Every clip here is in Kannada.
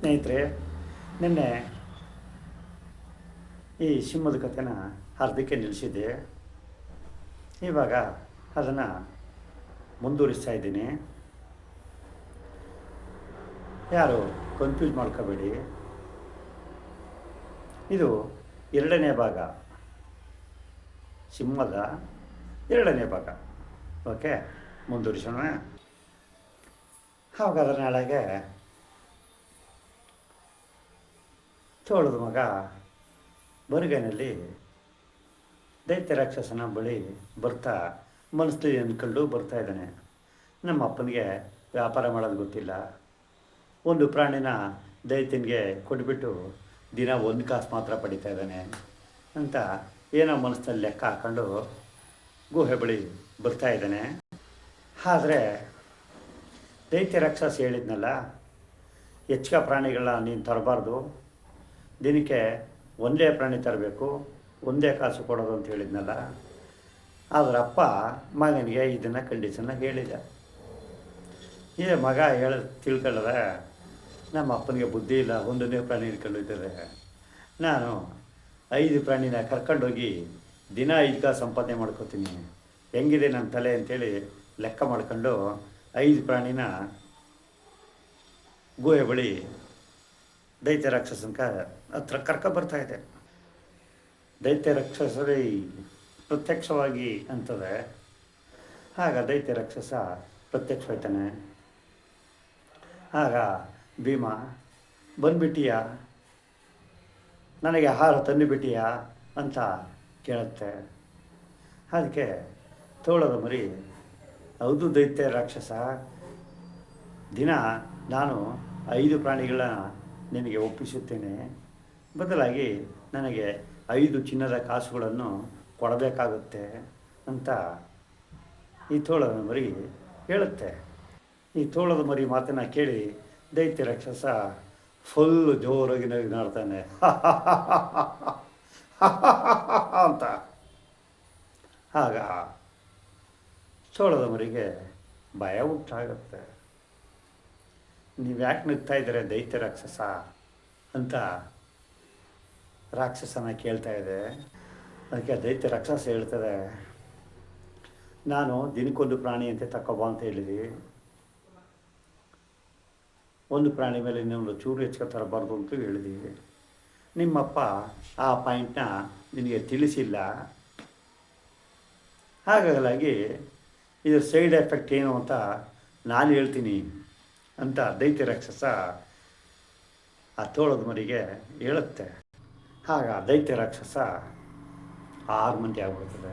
ಸ್ನೇಹಿತರೆ, ನಿನ್ನೆ ಈ ಸಿಂಹದ ಕಥೆನ ಅರ್ಧಕ್ಕೆ ನಿಲ್ಲಿಸಿದ್ದೆ. ಇವಾಗ ಅದನ್ನು ಮುಂದುವರಿಸ್ತಾ ಇದ್ದೀನಿ. ಯಾರು ಕನ್ಫ್ಯೂಸ್ ಮಾಡ್ಕೋಬೇಡಿ. ಇದು ಎರಡನೇ ಭಾಗ, ಸಿಂಹದ ಎರಡನೇ ಭಾಗ. ಓಕೆ, ಮುಂದುವರಿಸೋಣ. ಹಾಗಾದ್ರೆ ನಾಳೆಗೆ ತೋಳದ ಮಗ ಬರಿಗೈನಲ್ಲಿ ದೈತ್ಯ ರಾಕ್ಷಸನ ಬಳಿ ಬರ್ತಾ ಮನಸ್ಸಲ್ಲಿ ಅಂದ್ಕೊಂಡು ಬರ್ತಾ ಇದ್ದಾನೆ. ನಮ್ಮ ಅಪ್ಪನಿಗೆ ವ್ಯಾಪಾರ ಮಾಡೋದು ಗೊತ್ತಿಲ್ಲ, ಒಂದು ಪ್ರಾಣಿನ ದೈತ್ಯನಿಗೆ ಕೊಟ್ಬಿಟ್ಟು ದಿನ ಒಂದು ಕಾಸು ಮಾತ್ರ ಪಡಿತಾ ಇದ್ದಾನೆ ಅಂತ ಏನೋ ಮನಸ್ಸಲ್ಲಿ ಲೆಕ್ಕ ಹಾಕ್ಕೊಂಡು ಗುಹೆ ಬಳಿ ಬರ್ತಾ ಇದ್ದಾನೆ. ಆದರೆ ದೈತ್ಯ ರಾಕ್ಷಸ ಹೇಳಿದ್ನಲ್ಲ, ಹೆಚ್ಚಿಗೆ ಪ್ರಾಣಿಗಳನ್ನ ನೀನು ತರಬಾರ್ದು, ದಿನಕ್ಕೆ ಒಂದೇ ಪ್ರಾಣಿ ತರಬೇಕು, ಒಂದೇ ಕಾಸು ಕೊಡೋದು ಅಂತ ಹೇಳಿದ್ನಲ್ಲ. ಅದರ ಅಪ್ಪ ಮಗನಿಗೆ ಇದನ್ನು ಕಂಡೀಷನ್ನ ಹೇಳಿದ. ಮಗ ತಿಳ್ಕೊಳ್ಳದ, ನಮ್ಮ ಅಪ್ಪನಿಗೆ ಬುದ್ಧಿ ಇಲ್ಲ, ಒಂದನೇ ಪ್ರಾಣಿ ಹಿಡ್ಕೊಂಡಿದ್ದಾರೆ, ನಾನು 5 ಪ್ರಾಣಿನ ಕರ್ಕೊಂಡೋಗಿ ದಿನ 5 ಕಾಸು ಸಂಪಾದನೆ ಮಾಡ್ಕೋತೀನಿ, ಹೆಂಗಿದೆ ನನ್ನ ತಲೆ ಅಂಥೇಳಿ ಲೆಕ್ಕ ಮಾಡ್ಕೊಂಡು 5 ಪ್ರಾಣಿನ ಗುಹೆ ಬಳಿ ದೈತ್ಯ ರಾಕ್ಷಸನ ಹತ್ರ ಕರ್ಕೊಬರ್ತಾಯಿದೆ. ದೈತ್ಯ ರಾಕ್ಷಸರೇ ಪ್ರತ್ಯಕ್ಷವಾಗಿ ಅಂತದೆ. ಆಗ ದೈತ್ಯ ರಾಕ್ಷಸ ಪ್ರತ್ಯಕ್ಷವಾಯ್ತಾನೆ. ಆಗ ಭೀಮ, ಬಂದುಬಿಟ್ಟಿಯಾ, ನನಗೆ ಆಹಾರ ತಂದುಬಿಟ್ಟಿಯಾ ಅಂತ ಕೇಳುತ್ತೆ. ಅದಕ್ಕೆ ತೋಳದ ಮರಿ, ಹೌದು ದೈತ್ಯ ರಾಕ್ಷಸ, ದಿನ ನಾನು 5 ಪ್ರಾಣಿಗಳನ್ನ ನಿನಗೆ ಒಪ್ಪಿಸುತ್ತೇನೆ, ಬದಲಾಗಿ ನನಗೆ 5 ಚಿನ್ನದ ಕಾಸುಗಳನ್ನು ಕೊಡಬೇಕಾಗುತ್ತೆ ಅಂತ ಈ ತೋಳದ ಮರಿ ಹೇಳುತ್ತೆ. ಈ ತೋಳದ ಮರಿ ಮಾತನ್ನು ಕೇಳಿ ದೈತ್ಯ ರಾಕ್ಷಸ ಫುಲ್ಲು ಜೋರಾಗಿ ನಗ್ನಾಡ್ತಾನೆ ಅಂತ. ಆಗ ತೋಳದ ಮರಿಗೆ ಭಯ ಉಂಟಾಗುತ್ತೆ. ನೀವು ಯಾಕೆ ನಗ್ತಾ ಇದ್ದಾರೆ ದೈತ್ಯ ರಾಕ್ಷಸ ಅಂತ ರಾಕ್ಷಸನ ಕೇಳ್ತಾ ಇದೆ. ಅದಕ್ಕೆ ದೈತ್ಯ ರಾಕ್ಷಸ ಹೇಳ್ತದೆ, ನಾನು ದಿನಕ್ಕೊಂದು ಪ್ರಾಣಿ ಅಂತ ತಗೊಬ ಅಂತ ಹೇಳಿದ್ವಿ, ಒಂದು ಪ್ರಾಣಿ ಮೇಲೆ ಇನ್ನೊಂದು ಚೂರು ಹೆಚ್ಚು ತರಬಾರ್ದು ಅಂತ ಹೇಳಿದ್ದೀವಿ. ನಿಮ್ಮಪ್ಪ ಆ ಪಾಯಿಂಟ್ನ ನಿನಗೆ ತಿಳಿಸಿಲ್ಲ, ಹಾಗಾಗಿ ಇದರ ಸೈಡ್ ಎಫೆಕ್ಟ್ ಏನು ಅಂತ ನಾನು ಹೇಳ್ತೀನಿ ಅಂತ ದೈತ್ಯ ರಾಕ್ಷಸ ಆ ತೋಳದ ಮರಿಗೆ ಹೇಳುತ್ತೆ. ಆಗ ದೈತ್ಯ ರಾಕ್ಷಸ 6 ಮಂದಿ ಆಗ್ಬಿಡ್ತದೆ.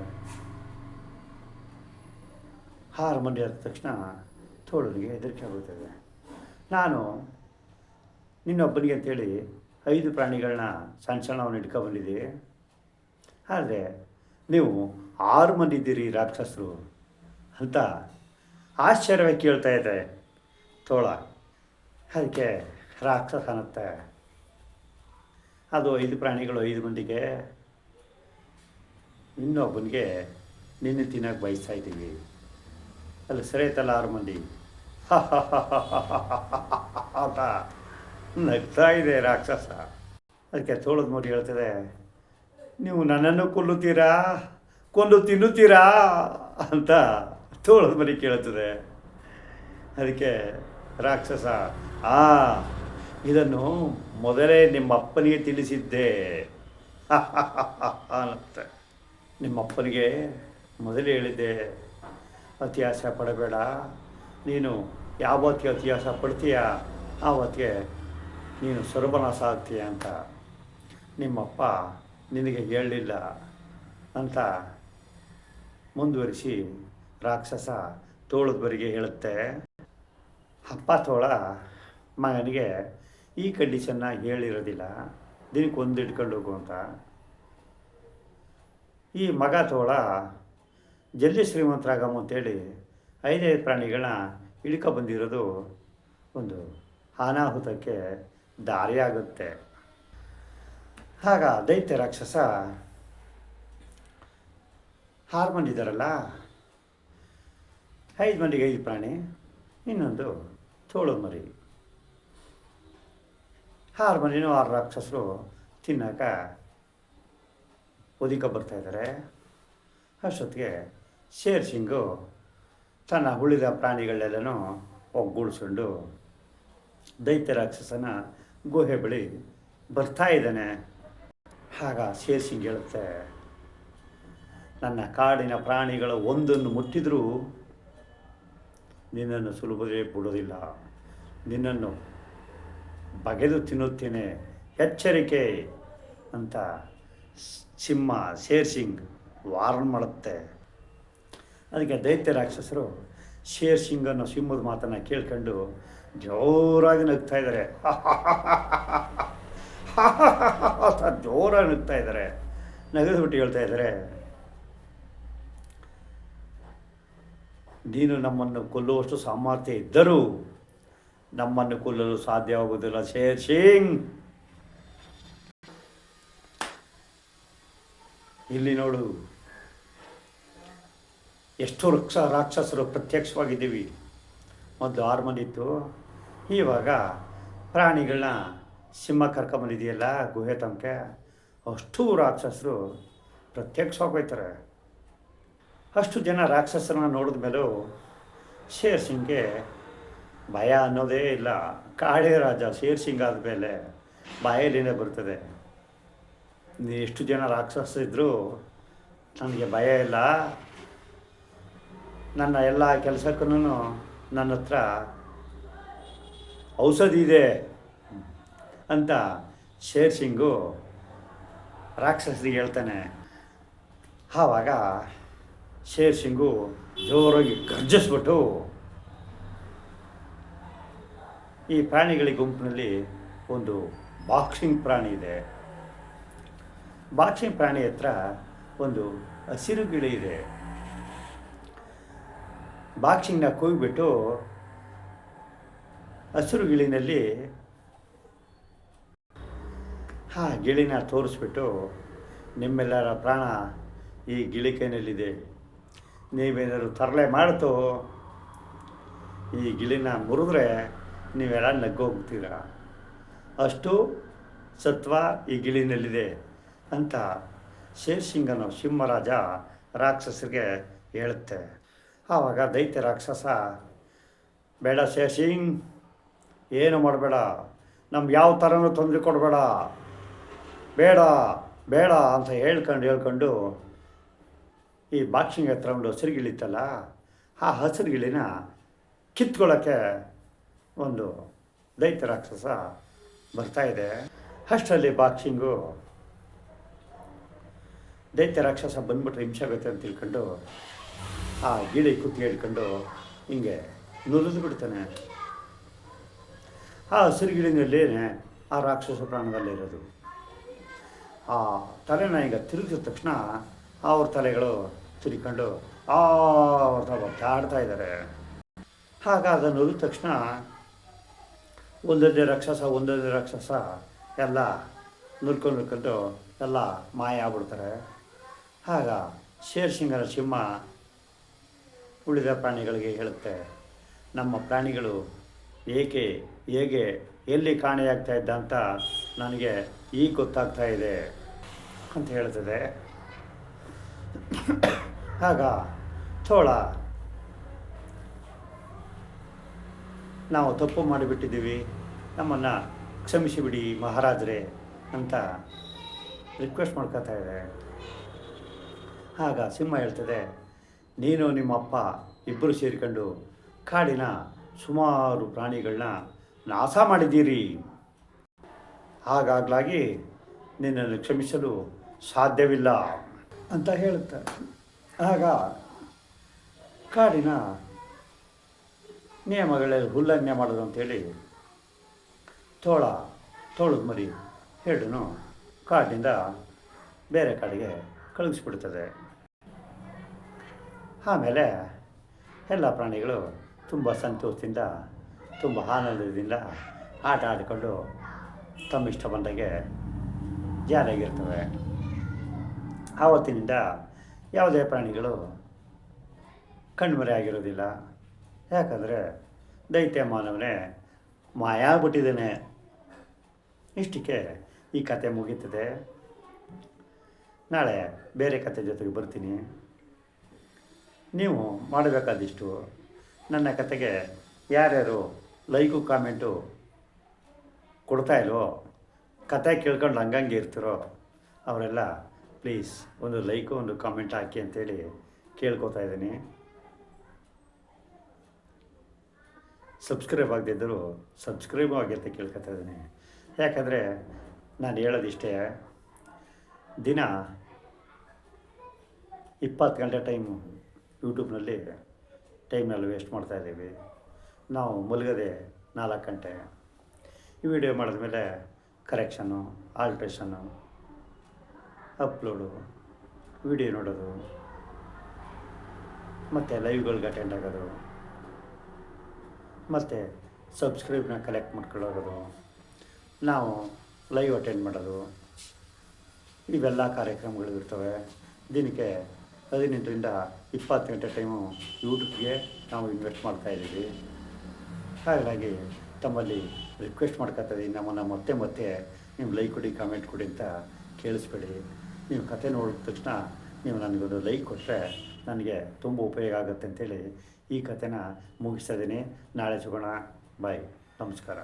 6 ಮಂದಿ ಆದ ತಕ್ಷಣ ತೋಳನಿಗೆ ಹೆದರಿಕೆ ಆಗುತ್ತದೆ. ನಾನು ನಿನ್ನೊಬ್ಬನಿಗೆ ಅಂತೇಳಿ 5 ಪ್ರಾಣಿಗಳನ್ನ ಸಣ್ಣವನ್ನ ಹಿಡ್ಕೊಬಂದಿದ್ದೆ, ಆದರೆ ನೀವು 6 ಮಂದಿ ಇದ್ದೀರಿ ರಾಕ್ಷಸರು ಅಂತ ಆಶ್ಚರ್ಯವಾಗಿ ಕೇಳ್ತಾ ಇದೆ ತೋಳ. ಅದಕ್ಕೆ ರಾಕ್ಷಸ ಅನ್ನತ್ತೆ, ಅದು 5 ಪ್ರಾಣಿಗಳು 5 ಮಂದಿಗೆ, ಇನ್ನೊಬ್ಬನಿಗೆ ನಿನ್ನೆ ತಿನ್ನೋಕೆ ಬಯಸ್ತಾ ಇದ್ದೀವಿ, ಅಲ್ಲಿ ಸರಿಯತ್ತಲ್ಲ 6 ಮಂದಿ ಅಂತ ನಗ್ತಾ ಇದೆ ರಾಕ್ಷಸ. ಅದಕ್ಕೆ ತೋಳದ ಮರಿ ಹೇಳ್ತದೆ, ನೀವು ನನ್ನನ್ನು ಕೊಲ್ಲುತ್ತೀರಾ, ಕೊಂದು ತಿನ್ನುತ್ತೀರಾ ಅಂತ ತೋಳದ ಮರಿ ಕೇಳ್ತದೆ. ಅದಕ್ಕೆ ರಾಕ್ಷಸ, ಇದನ್ನು ಮೊದಲೇ ನಿಮ್ಮ ಅಪ್ಪನಿಗೆ ತಿಳಿಸಿದ್ದೆ ಅನ್ನತ್ತೆ. ನಿಮ್ಮಪ್ಪನಿಗೆ ಮೊದಲೇ ಹೇಳಿದ್ದೆ, ಅತಿಯಾಸ ಪಡಬೇಡ, ನೀನು ಯಾವತ್ತಿಗೆ ಅತಿಯಾಸ ಪಡ್ತೀಯ ಆವತ್ತಿಗೆ ನೀನು ಸರ್ವನಾಶ ಆಗ್ತೀಯ ಅಂತ ನಿಮ್ಮಪ್ಪ ನಿನಗೆ ಹೇಳಲಿಲ್ಲ ಅಂತ ಮುಂದುವರಿಸಿ ರಾಕ್ಷಸ ತೋಳದ ಮರಿಗೆ ಹೇಳುತ್ತೆ. ಅಪ್ಪ ತೋಳ ಮಗನಿಗೆ ಈ ಕಂಡೀಷನ್ನ ಹೇಳಿರೋದಿಲ್ಲ, ದಿನಕ್ಕೆ ಒಂದು ಹಿಡ್ಕೊಂಡು ಹೋಗು ಅಂತ. ಈ ಮಗ ತೋಳ ಜಲ್ದಿ ಶ್ರೀಮಂತರಾಗಮ್ಮ ಅಂತೇಳಿ 5 ಪ್ರಾಣಿಗಳನ್ನ ಬಂದಿರೋದು ಒಂದು ಅನಾಹುತಕ್ಕೆ ದಾರಿಯಾಗುತ್ತೆ. ಆಗ ದೈತ್ಯ ರಾಕ್ಷಸ 6 ಮಂದಿ ಇದ್ದಾರಲ್ಲ, 5 ಮಂದಿಗೆ 5 ಪ್ರಾಣಿ, ಇನ್ನೊಂದು ತೋಳದ ಮರಿ. ಹಾರ್ಮೋನಿನೂ 6 ರಾಕ್ಷಸರು ತಿನ್ನಕ ಒದಿಕ ಬರ್ತಾಯಿದ್ದಾರೆ. ಅಷ್ಟೊತ್ತಿಗೆ ಶೇರ್ ಸಿಂಗು ತನ್ನ ಉಳಿದ ಪ್ರಾಣಿಗಳನ್ನೆಲ್ಲನೂ ಒಗ್ಗೂಡಿಸ್ಕೊಂಡು ದೈತ್ಯ ರಾಕ್ಷಸನ ಗುಹೆ ಬಳಿ ಬರ್ತಾ ಇದ್ದಾನೆ. ಆಗ ಶೇರ್ ಸಿಂಗ್ ಹೇಳುತ್ತೆ, ನನ್ನ ಕಾಡಿನ ಪ್ರಾಣಿಗಳ ಒಂದನ್ನು ಮುಟ್ಟಿದರೂ ನಿನ್ನನ್ನು ಸುಲಭವೇ ಬಿಡೋದಿಲ್ಲ, ನಿನ್ನನ್ನು ಬಗೆದು ತಿನ್ನುತ್ತೇನೆ, ಎಚ್ಚರಿಕೆ ಅಂತ ಸಿಂಹ ಶೇರ್ ಸಿಂಗ್ ವಾರ್ನ್ ಮಾಡುತ್ತೆ. ಅದಕ್ಕೆ ದೈತ್ಯ ರಾಕ್ಷಸರು ಶೇರ್ ಸಿಂಗನ್ನು ಸಿಂಹದ ಮಾತನ್ನು ಕೇಳ್ಕೊಂಡು ಜೋರಾಗಿ ನಗ್ತಾ ಇದ್ದಾರೆ. ಜೋರಾಗಿ ನಗ್ತಾ ಇದ್ದಾರೆ. ನಗದ್ಬಿಟ್ಟು ಹೇಳ್ತಾ ಇದ್ದಾರೆ, ನೀನು ನಮ್ಮನ್ನು ಕೊಲ್ಲುವಷ್ಟು ಸಾಮರ್ಥ್ಯ ಇದ್ದರೂ ನಮ್ಮನ್ನು ಕೊಲ್ಲಲು ಸಾಧ್ಯವಾಗುವುದಿಲ್ಲ ಶೇರ್ ಸಿಂಗ್. ಇಲ್ಲಿ ನೋಡು, ಎಷ್ಟೋ ರಾಕ್ಷಸರು ಪ್ರತ್ಯಕ್ಷವಾಗಿದ್ದೀವಿ. ಮೊದಲು ಹಾರ್ಮೋನಿತ್ತು, ಇವಾಗ ಪ್ರಾಣಿಗಳನ್ನ ಸಿಂಹ ಕರ್ಕೊಂಬಂದಿದೆಯಲ್ಲ ಗುಹೆ ತನಕ, ಅಷ್ಟು ರಾಕ್ಷಸರು ಪ್ರತ್ಯಕ್ಷವಾಗೋಯ್ತಾರೆ. ಅಷ್ಟು ಜನ ರಾಕ್ಷಸರನ್ನ ನೋಡಿದ ಮೇಲೂ ಶೇರ್ ಸಿಂಗ್ಗೆ ಭಯ ಅನ್ನೋದೇ ಇಲ್ಲ. ಕಾಡೇ ರಾಜ ಶೇರ್ ಸಿಂಗ್ ಆದಮೇಲೆ ಬಾಯಲ್ಲಿನೇ ಬರ್ತದೆ. ಎಷ್ಟು ಜನ ರಾಕ್ಷಸರಿದ್ದರೂ ನನಗೆ ಭಯ ಇಲ್ಲ, ನನ್ನ ಎಲ್ಲ ಕೆಲಸಕ್ಕೂ ನನ್ನ ಹತ್ರ ಔಷಧಿ ಇದೆ ಅಂತ ಶೇರ್ ಸಿಂಗು ರಾಕ್ಷಸರಿಗೆ ಹೇಳ್ತಾನೆ. ಆವಾಗ ಶೇರ್ ಸಿಂಗು ಜೋರಾಗಿ ಗರ್ಜಿಸ್ಬಿಟ್ಟು ಈ ಪ್ರಾಣಿಗಳ ಗುಂಪಿನಲ್ಲಿ ಒಂದು ಬಾಕ್ಸಿಂಗ್ ಪ್ರಾಣಿ ಇದೆ. ಬಾಕ್ಸಿಂಗ್ ಪ್ರಾಣಿ ಹತ್ರ ಒಂದು ಹಸಿರು ಗಿಳಿ ಇದೆ. ಬಾಕ್ಸಿಂಗ್ನ ಕೂಗಿಬಿಟ್ಟು ಹಸಿರು ಗಿಳಿನಲ್ಲಿ ಆ ಗಿಳಿನ ತೋರಿಸ್ಬಿಟ್ಟು, ನಿಮ್ಮೆಲ್ಲರ ಪ್ರಾಣ ಈ ಗಿಳಿ ಕೈನಲ್ಲಿದೆ, ನೀವೇನಾದ್ರು ತರಲೆ ಮಾಡ್ತು ಈ ಗಿಳಿನ ಮುರಿದ್ರೆ ನೀವೆಲ್ಲ ನಗ್ಗೋಗ್ತೀರ, ಅಷ್ಟು ಸತ್ವ ಈ ಗಿಳಿನಲ್ಲಿದೆ ಅಂತ ಶೇರ್ ಸಿಂಗನು ಸಿಂಹರಾಜ ರಾಕ್ಷಸರಿಗೆ ಹೇಳುತ್ತೆ. ಆವಾಗ ದೈತ್ಯ ರಾಕ್ಷಸ, ಬೇಡ ಶೇರ್ ಸಿಂಗ್, ಏನು ಮಾಡಬೇಡ, ನಮ್ಗೆ ಯಾವ ಥರನೂ ತೊಂದರೆ ಕೊಡಬೇಡ, ಬೇಡ ಬೇಡ ಅಂತ ಹೇಳ್ಕೊಂಡು ಈ ಬಾಕ್ಸಿಂಗ್ ಹತ್ರ ಒಂದು ಹಸಿರು ಗಿಳಿತ್ತಲ್ಲ, ಆ ಹಸಿರು ಗಿಳಿನ ಕಿತ್ಕೊಳ್ಳೋಕ್ಕೆ ಒಂದು ದೈತ್ಯ ರಾಕ್ಷಸ ಬರ್ತಾಯಿದೆ. ಅಷ್ಟರಲ್ಲಿ ಬಾಕ್ಸಿಂಗು ದೈತ್ಯ ರಾಕ್ಷಸ ಬಂದ್ಬಿಟ್ರೆ ಹಿಂಸೆ ಆಗುತ್ತೆ ಅಂತ ತಿಳ್ಕೊಂಡು ಆ ಗಿಳಿ ಕುತ್ತಿ ಹೇಳ್ಕೊಂಡು ಹಿಂಗೆ ನುರಿದು ಬಿಡ್ತಾನೆ. ಆ ಹಸಿರು ಗಿಳಿನಲ್ಲೇ ಆ ರಾಕ್ಷಸ ಪ್ರಾಣದಲ್ಲಿರೋದು. ಆ ತಲೆನ ಈಗ ತಿರುಗಿದ ತಕ್ಷಣ ಅವ್ರ ತಲೆಗಳು ತಿರ್ಕೊಂಡು ಆಡ್ತಾ ಇದ್ದಾರೆ. ಆಗ ಅದನ್ನು ನುರಿದ ತಕ್ಷಣ ಒಂದೊಂದೇ ರಾಕ್ಷಸ ಎಲ್ಲ ನುರ್ಕೊಂಡು ಎಲ್ಲ ಮಾಯ ಆಗ್ಬಿಡ್ತಾರೆ. ಆಗ ಶೇರ್ ಸಿಂಗನ ಸಿಂಹ ಉಳಿದ ಪ್ರಾಣಿಗಳಿಗೆ ಹೇಳುತ್ತೆ, ನಮ್ಮ ಪ್ರಾಣಿಗಳು ಹೇಗೆ ಎಲ್ಲಿ ಕಾಣೆಯಾಗ್ತಾ ಇದ್ದ ಅಂತ ನನಗೆ ಈಗ ಗೊತ್ತಾಗ್ತಾ ಇದೆ ಅಂತ ಹೇಳ್ತದೆ. ಆಗ ತೋಳ, ನಾವು ತಪ್ಪು ಮಾಡಿಬಿಟ್ಟಿದ್ದೀವಿ, ನಮ್ಮನ್ನು ಕ್ಷಮಿಸಿಬಿಡಿ ಮಹಾರಾಜರೇ ಅಂತ ರಿಕ್ವೆಸ್ಟ್ ಮಾಡ್ಕೋತಾ ಇದೆ. ಆಗ ಸಿಂಹ ಹೇಳ್ತದೆ, ನೀನು ನಿಮ್ಮಪ್ಪ ಇಬ್ಬರು ಸೇರಿಕೊಂಡು ಕಾಡಿನ ಸುಮಾರು ಪ್ರಾಣಿಗಳನ್ನ ನಾಶ ಮಾಡಿದ್ದೀರಿ, ಹಾಗಾಗಲಾಗಿ ನಿನ್ನನ್ನು ಕ್ಷಮಿಸಲು ಸಾಧ್ಯವಿಲ್ಲ ಅಂತ ಹೇಳುತ್ತೆ. ಆಗ ಕಾಡಿನ ನಿಯಮಗಳಲ್ಲಿ ಉಲ್ಲಂಘನೆ ಮಾಡೋದು ಅಂಥೇಳಿ ತೋಳದ ಮರಿ ಹೇಳನು ಕಾಡಿನಿಂದ ಬೇರೆ ಕಾಡಿಗೆ ಕಳುಹಿಸ್ಬಿಡ್ತದೆ. ಆಮೇಲೆ ಎಲ್ಲ ಪ್ರಾಣಿಗಳು ತುಂಬ ಸಂತೋಷದಿಂದ, ತುಂಬ ಆನಂದದಿಂದ ಆಟ ಆಡಿಕೊಂಡು ತಮ್ಮ ಇಷ್ಟ ಬಂದಾಗೆ ಜಾಲಿಯಾಗಿರ್ತವೆ. ಆವತ್ತಿನಿಂದ ಯಾವುದೇ ಪ್ರಾಣಿಗಳು ಕಣ್ಮರೆ ಆಗಿರೋದಿಲ್ಲ. ಯಾಕಂದರೆ ದೈತ್ಯ ಮಾನವನೇ ಮಾಯ ಆಗ್ಬಿಟ್ಟಿದ್ದಾನೆ ಇಷ್ಟಕ್ಕೆ ಈ ಕತೆ ಮುಗೀತದೆ. ನಾಳೆ ಬೇರೆ ಕತೆ ಜೊತೆಗೆ ಬರ್ತೀನಿ. ನೀವು ಮಾಡಬೇಕಾದಿಷ್ಟು, ನನ್ನ ಕತೆಗೆ ಯಾರ್ಯಾರು ಲೈಕು ಕಾಮೆಂಟು ಕೊಡ್ತಾಯಿಲ್ವೋ, ಕತೆ ಕೇಳ್ಕೊಂಡು ಹಂಗಂಗೆ ಇರ್ತೀರೋ ಅವರೆಲ್ಲ ಪ್ಲೀಸ್ ಒಂದು ಲೈಕು ಒಂದು ಕಾಮೆಂಟ್ ಹಾಕಿ ಅಂತೇಳಿ ಕೇಳ್ಕೊತಾ ಇದ್ದೀನಿ. ಸಬ್ಸ್ಕ್ರೈಬ್ ಆಗದಿದ್ದರೂ ಸಬ್ಸ್ಕ್ರೈಬ್ ಆಗಿ ಅಂತ ಕೇಳ್ಕೊತಾ ಇದ್ದೀನಿ. ಯಾಕಂದರೆ ನಾನು ಹೇಳೋದಿಷ್ಟೇ, ದಿನ 20 ಗಂಟೆ ಟೈಮು ಯೂಟ್ಯೂಬ್ನಲ್ಲಿ ಟೈಮ್ನಲ್ಲಿ ವೇಸ್ಟ್ ಮಾಡ್ತಾಯಿದ್ದೀವಿ. ನಾವು ಮಲಗದೆ 4 ಗಂಟೆ. ಈ ವಿಡಿಯೋ ಮಾಡಿದ್ಮೇಲೆ ಕರೆಕ್ಷನ್ನು, ಆಲ್ಟ್ರೇಷನ್ನು, ಅಪ್ಲೋಡು, ವಿಡಿಯೋ ನೋಡೋದು, ಮತ್ತು ಲೈವ್ಗಳಿಗೆ ಅಟೆಂಡ್ ಆಗೋದು, ಮತ್ತು ಸಬ್ಸ್ಕ್ರೈಬ್ನ ಕಲೆಕ್ಟ್ ಮಾಡ್ಕೊಳ್ಳೋದು, ನಾವು ಲೈವ್ ಅಟೆಂಡ್ ಮಾಡೋದು, ಇವೆಲ್ಲ ಕಾರ್ಯಕ್ರಮಗಳು ಇರ್ತವೆ. ದಿನಕ್ಕೆ 18ರಿಂದ 20 ಗಂಟೆ ಟೈಮು ಯೂಟ್ಯೂಬ್ಗೆ ನಾವು ಇನ್ವೆಸ್ಟ್ ಮಾಡ್ತಾಯಿದ್ದೀವಿ. ಹಾಗಾಗಿ ತಮ್ಮಲ್ಲಿ ರಿಕ್ವೆಸ್ಟ್ ಮಾಡ್ಕೊತಾಯಿದ್ದೀನಿ, ನಮ್ಮನ್ನು ಮತ್ತೆ ನೀವು ಲೈಕ್ ಕೊಡಿ, ಕಾಮೆಂಟ್ ಕೊಡಿ ಅಂತ ಕೇಳಿಸ್ಬೇಡಿ. ನೀವು ಕತೆ ನೋಡಿದ ತಕ್ಷಣ ನೀವು ನನಗೊಂದು ಲೈಕ್ ಕೊಟ್ಟರೆ ನನಗೆ ತುಂಬ ಉಪಯೋಗ ಆಗುತ್ತೆ ಅಂತೇಳಿ ಈ ಕತೆನ ಮುಗಿಸ್ತಾ ಇದ್ದೀನಿ. ನಾಳೆ ಸಿಗೋಣ. ಬಾಯ್, ನಮಸ್ಕಾರ.